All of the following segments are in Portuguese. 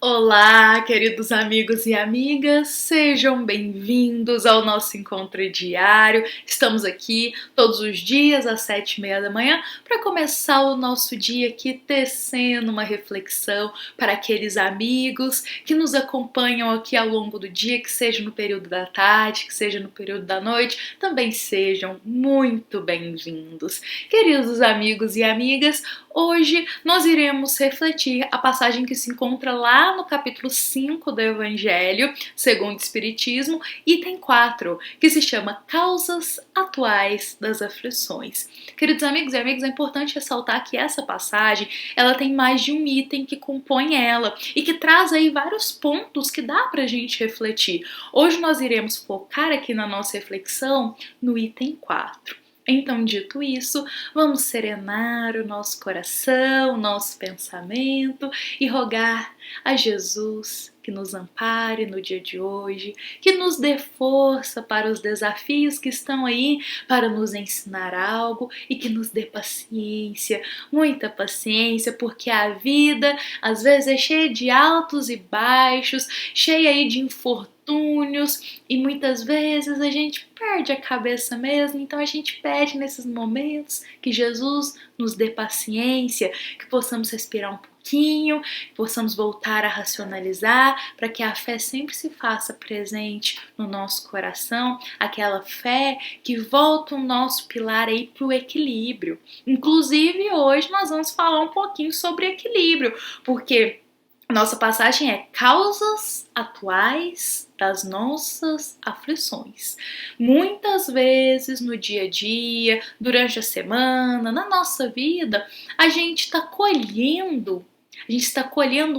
Olá, queridos amigos e amigas, sejam bem-vindos ao nosso encontro diário. Estamos aqui todos os dias às 7h30 da manhã para começar o nosso dia aqui tecendo uma reflexão para aqueles amigos que nos acompanham aqui ao longo do dia, que seja no período da tarde, que seja no período da noite, também sejam muito bem-vindos. Queridos amigos e amigas, hoje nós iremos refletir a passagem que se encontra lá no capítulo 5 do Evangelho, segundo o Espiritismo, item 4, que se chama Causas Atuais das Aflições. Queridos amigos e amigas, é importante ressaltar que essa passagem, ela tem mais de um item que compõe ela e que traz aí vários pontos que dá pra gente refletir. Hoje nós iremos focar aqui na nossa reflexão no item 4. Então, dito isso, vamos serenar o nosso coração, o nosso pensamento e rogar a Jesus que nos ampare no dia de hoje, que nos dê força para os desafios que estão aí para nos ensinar algo e que nos dê paciência, muita paciência, porque a vida às vezes é cheia de altos e baixos, cheia aí de infortúnios e muitas vezes a gente perde a cabeça mesmo, então a gente pede nesses momentos que Jesus nos dê paciência, que possamos respirar um pouquinho, que possamos voltar a racionalizar, para que a fé sempre se faça presente no nosso coração, aquela fé que volta o nosso pilar aí para o equilíbrio. Inclusive hoje nós vamos falar um pouquinho sobre equilíbrio, porque nossa passagem é causas atuais das nossas aflições. Muitas vezes no dia a dia, durante a semana, na nossa vida, a gente está colhendo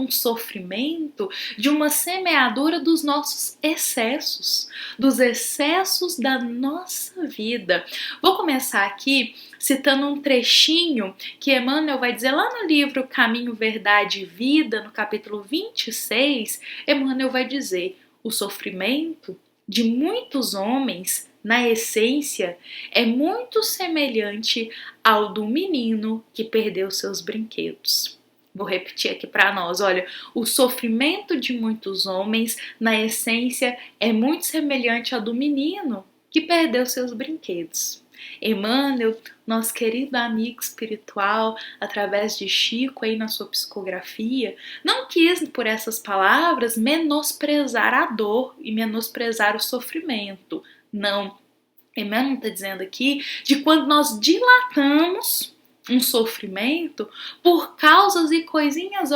um sofrimento de uma semeadura dos nossos excessos, dos excessos da nossa vida. Vou começar aqui citando um trechinho que Emmanuel vai dizer lá no livro Caminho, Verdade e Vida, no capítulo 26, Emmanuel vai dizer: o sofrimento de muitos homens, na essência, é muito semelhante ao do menino que perdeu seus brinquedos. Vou repetir aqui para nós, olha, o sofrimento de muitos homens, na essência, é muito semelhante ao do menino que perdeu seus brinquedos. Emmanuel, nosso querido amigo espiritual, através de Chico aí na sua psicografia, não quis por essas palavras menosprezar a dor e menosprezar o sofrimento. Não, Emmanuel está dizendo aqui de quando nós dilatamos um sofrimento por causas e coisinhas,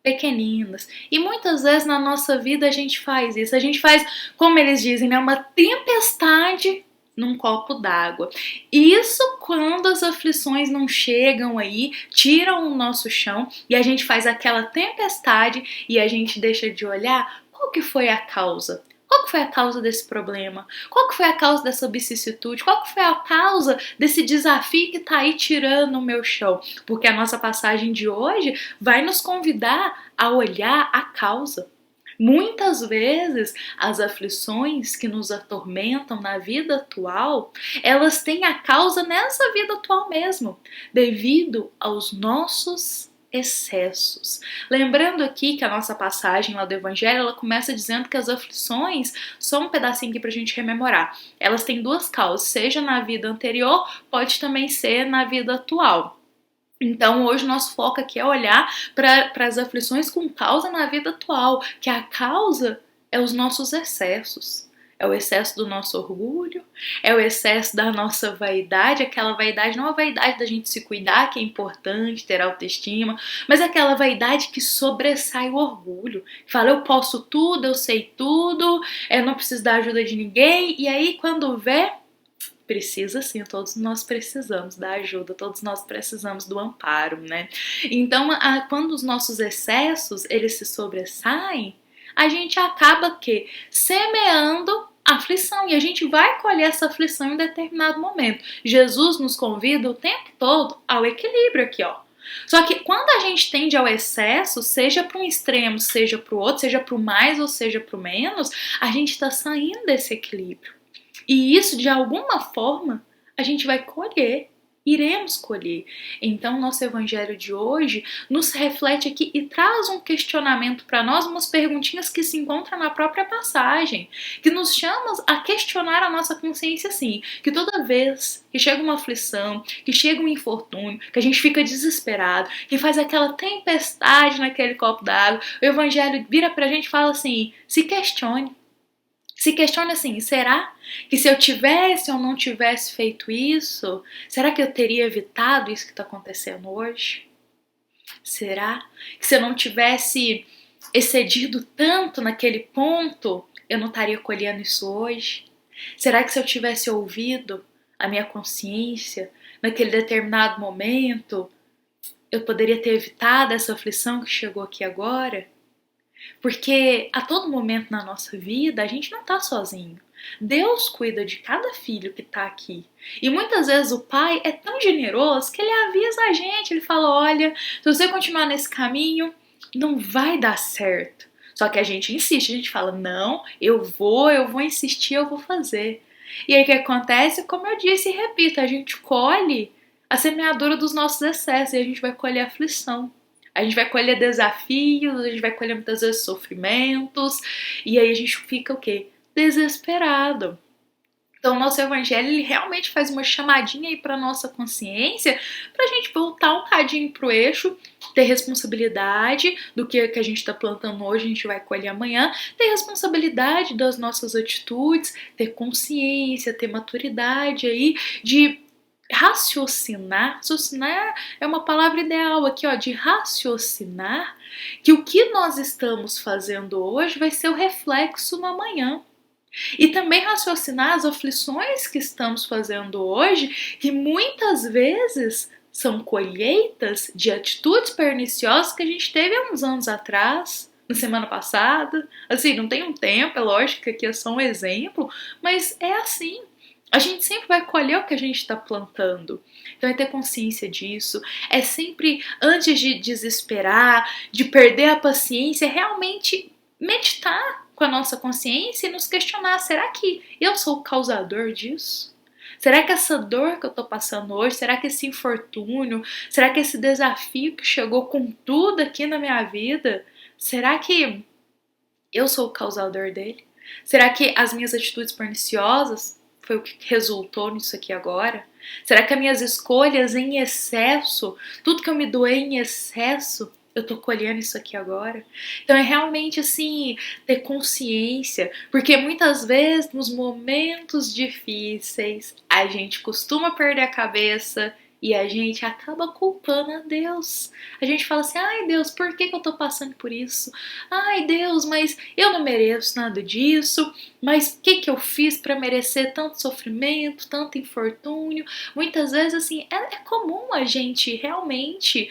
pequeninas. E muitas vezes na nossa vida a gente faz isso. A gente faz, como eles dizem, né, uma tempestade num copo d'água. Isso quando as aflições não chegam aí, tiram o nosso chão e a gente faz aquela tempestade e a gente deixa de olhar qual que foi a causa. Qual que foi a causa desse problema? Qual que foi a causa dessa vicissitude? Qual que foi a causa desse desafio que está aí tirando o meu chão? Porque a nossa passagem de hoje vai nos convidar a olhar a causa. Muitas vezes as aflições que nos atormentam na vida atual, elas têm a causa nessa vida atual mesmo, devido aos nossos excessos. Lembrando aqui que a nossa passagem lá do Evangelho, ela começa dizendo que as aflições, só um pedacinho aqui pra gente rememorar, elas têm duas causas, seja na vida anterior, pode também ser na vida atual. Então hoje o nosso foco aqui é olhar para as aflições com causa na vida atual, que a causa é os nossos excessos. É o excesso do nosso orgulho, é o excesso da nossa vaidade, aquela vaidade, não a vaidade da gente se cuidar, que é importante, ter autoestima, mas aquela vaidade que sobressai o orgulho, que fala, eu posso tudo, eu sei tudo, eu não preciso da ajuda de ninguém, e aí quando vê, precisa sim, todos nós precisamos da ajuda, todos nós precisamos do amparo, né? Então, quando os nossos excessos, eles se sobressaem, a gente acaba semeando aflição, e a gente vai colher essa aflição em determinado momento. Jesus nos convida o tempo todo ao equilíbrio aqui, Só que quando a gente tende ao excesso, seja para um extremo, seja para o outro, seja para o mais ou seja para o menos, a gente está saindo desse equilíbrio. E isso, de alguma forma, a gente vai colher iremos colher. Então, nosso evangelho de hoje nos reflete aqui e traz um questionamento para nós, umas perguntinhas que se encontram na própria passagem, que nos chamam a questionar a nossa consciência, assim, que toda vez que chega uma aflição, que chega um infortúnio, que a gente fica desesperado, que faz aquela tempestade naquele copo d'água, o evangelho vira pra gente e fala assim, se questione. Se questione assim, será que se eu tivesse ou não tivesse feito isso, será que eu teria evitado isso que está acontecendo hoje? Será que se eu não tivesse excedido tanto naquele ponto, eu não estaria colhendo isso hoje? Será que se eu tivesse ouvido a minha consciência naquele determinado momento, eu poderia ter evitado essa aflição que chegou aqui agora? Porque a todo momento na nossa vida a gente não está sozinho. Deus cuida de cada filho que está aqui. E muitas vezes o pai é tão generoso que ele avisa a gente, ele fala, olha, se você continuar nesse caminho, não vai dar certo. Só que a gente insiste, a gente fala, não, eu vou insistir, eu vou fazer. E aí o que acontece? Como eu disse e repito, a gente colhe a semeadura dos nossos excessos e a gente vai colher aflição. A gente vai colher desafios, a gente vai colher muitas vezes sofrimentos, e aí a gente fica o quê? Desesperado. Então o nosso evangelho ele realmente faz uma chamadinha aí para nossa consciência, para a gente voltar um cadinho pro eixo, ter responsabilidade do que a gente está plantando hoje, a gente vai colher amanhã, ter responsabilidade das nossas atitudes, ter consciência, ter maturidade aí de raciocinar é uma palavra ideal aqui, ó, de raciocinar que o que nós estamos fazendo hoje vai ser o reflexo no amanhã. E também raciocinar as aflições que estamos fazendo hoje, que muitas vezes são colheitas de atitudes perniciosas que a gente teve há uns anos atrás, na semana passada. Assim, não tem um tempo, é lógico que aqui é só um exemplo, mas é assim. A gente sempre vai colher o que a gente está plantando. Então é ter consciência disso, é sempre, antes de desesperar, de perder a paciência, realmente meditar com a nossa consciência e nos questionar, será que eu sou o causador disso? Será que essa dor que eu tô passando hoje, será que esse infortúnio, será que esse desafio que chegou com tudo aqui na minha vida, será que eu sou o causador dele? Será que as minhas atitudes perniciosas foi o que resultou nisso aqui agora? Será que as minhas escolhas em excesso, tudo que eu me doei em excesso, eu tô colhendo isso aqui agora? Então é realmente assim, ter consciência, porque muitas vezes nos momentos difíceis a gente costuma perder a cabeça e a gente acaba culpando a Deus. A gente fala assim, ai Deus, por que eu tô passando por isso? Ai Deus, mas eu não mereço nada disso, mas o que eu fiz para merecer tanto sofrimento, tanto infortúnio? Muitas vezes assim, é comum a gente realmente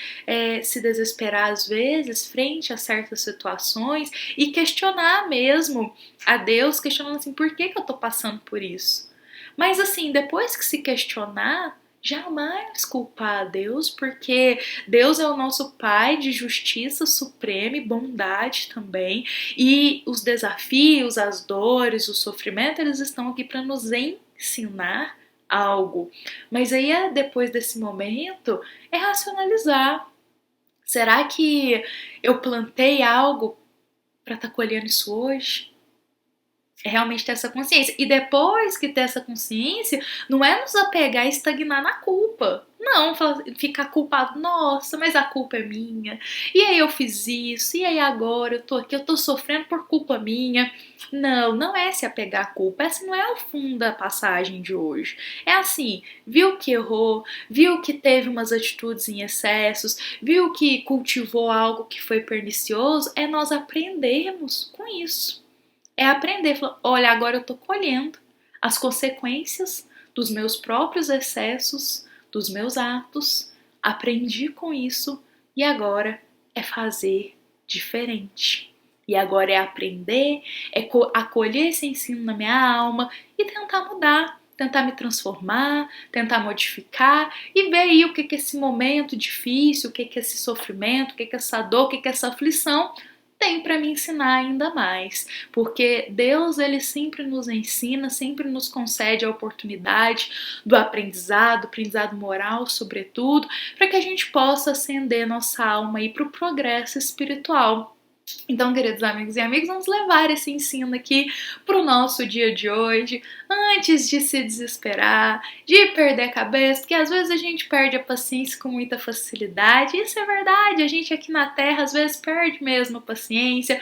se desesperar às vezes frente a certas situações e questionar mesmo a Deus, questionando assim, por que eu tô passando por isso? Mas assim, depois que se questionar, jamais culpar a Deus, porque Deus é o nosso Pai de justiça suprema e bondade também, e os desafios, as dores, o sofrimento, eles estão aqui para nos ensinar algo. Mas aí, depois desse momento, é racionalizar. Será que eu plantei algo para estar colhendo isso hoje? É realmente ter essa consciência. E depois que ter essa consciência, não é nos apegar e estagnar na culpa. Não, ficar culpado. Nossa, mas a culpa é minha. E aí eu fiz isso. E aí agora eu tô aqui, eu tô sofrendo por culpa minha. Não, não é se apegar à culpa. Essa não é o fundo da passagem de hoje. É assim, viu que errou, viu que teve umas atitudes em excessos, viu que cultivou algo que foi pernicioso. É nós aprendermos com isso. É aprender, falar, olha, agora eu tô colhendo as consequências dos meus próprios excessos, dos meus atos, aprendi com isso e agora é fazer diferente. E agora é aprender, é acolher esse ensino na minha alma e tentar mudar, tentar me transformar, tentar modificar e ver aí o que é esse momento difícil, o que é esse sofrimento, o que é essa dor, o que é essa aflição, tem para me ensinar ainda mais, porque Deus ele sempre nos ensina, sempre nos concede a oportunidade do aprendizado moral, sobretudo, para que a gente possa ascender nossa alma para o progresso espiritual. Então, queridos amigos e amigas, vamos levar esse ensino aqui para o nosso dia de hoje, antes de se desesperar, de perder a cabeça, porque às vezes a gente perde a paciência com muita facilidade. Isso é verdade, a gente aqui na Terra às vezes perde mesmo a paciência.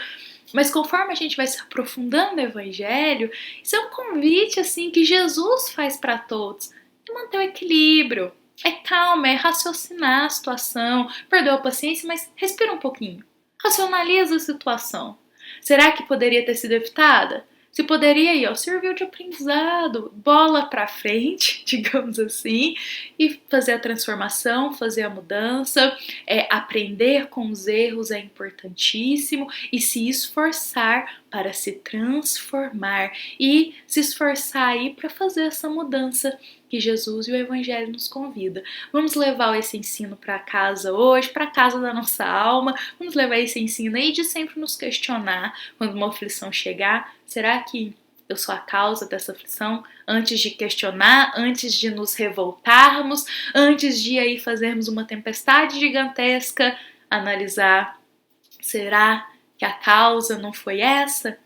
Mas conforme a gente vai se aprofundando no Evangelho, isso é um convite assim que Jesus faz para todos, de manter o equilíbrio. É calma, é raciocinar a situação, perdeu a paciência, mas respira um pouquinho. Racionaliza a situação. Será que poderia ter sido evitada? Se poderia, aí, ó, serviu de aprendizado, bola pra frente, digamos assim, e fazer a transformação, fazer a mudança, aprender com os erros é importantíssimo e se esforçar para se transformar e se esforçar aí para fazer essa mudança que Jesus e o Evangelho nos convida. Vamos levar esse ensino para casa hoje, para casa da nossa alma. Vamos levar esse ensino aí de sempre nos questionar quando uma aflição chegar. Será que eu sou a causa dessa aflição? Antes de questionar, antes de nos revoltarmos, antes de aí fazermos uma tempestade gigantesca, analisar, será que a causa não foi essa?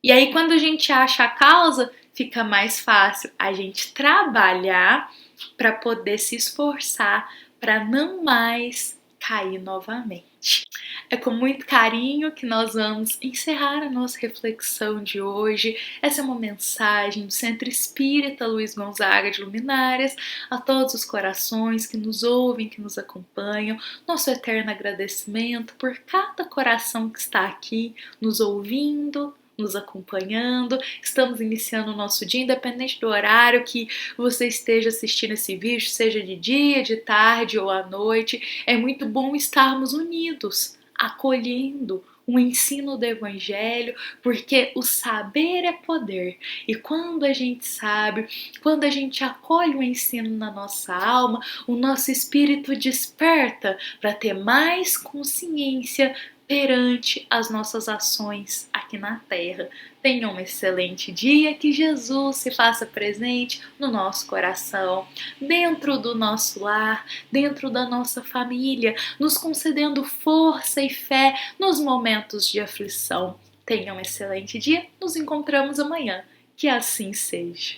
E aí quando a gente acha a causa, fica mais fácil a gente trabalhar para poder se esforçar para não mais cair novamente. É com muito carinho que nós vamos encerrar a nossa reflexão de hoje. Essa é uma mensagem do Centro Espírita Luiz Gonzaga de Luminárias a todos os corações que nos ouvem, que nos acompanham. Nosso eterno agradecimento por cada coração que está aqui nos ouvindo, nos acompanhando. Estamos iniciando o nosso dia, independente do horário que você esteja assistindo esse vídeo, seja de dia, de tarde ou à noite. É muito bom estarmos unidos, acolhendo o ensino do Evangelho, porque o saber é poder. E quando a gente sabe, quando a gente acolhe o ensino na nossa alma, o nosso espírito desperta para ter mais consciência perante as nossas ações aqui na Terra. Tenha um excelente dia, que Jesus se faça presente no nosso coração, dentro do nosso lar, dentro da nossa família, nos concedendo força e fé nos momentos de aflição. Tenha um excelente dia, nos encontramos amanhã. Que assim seja.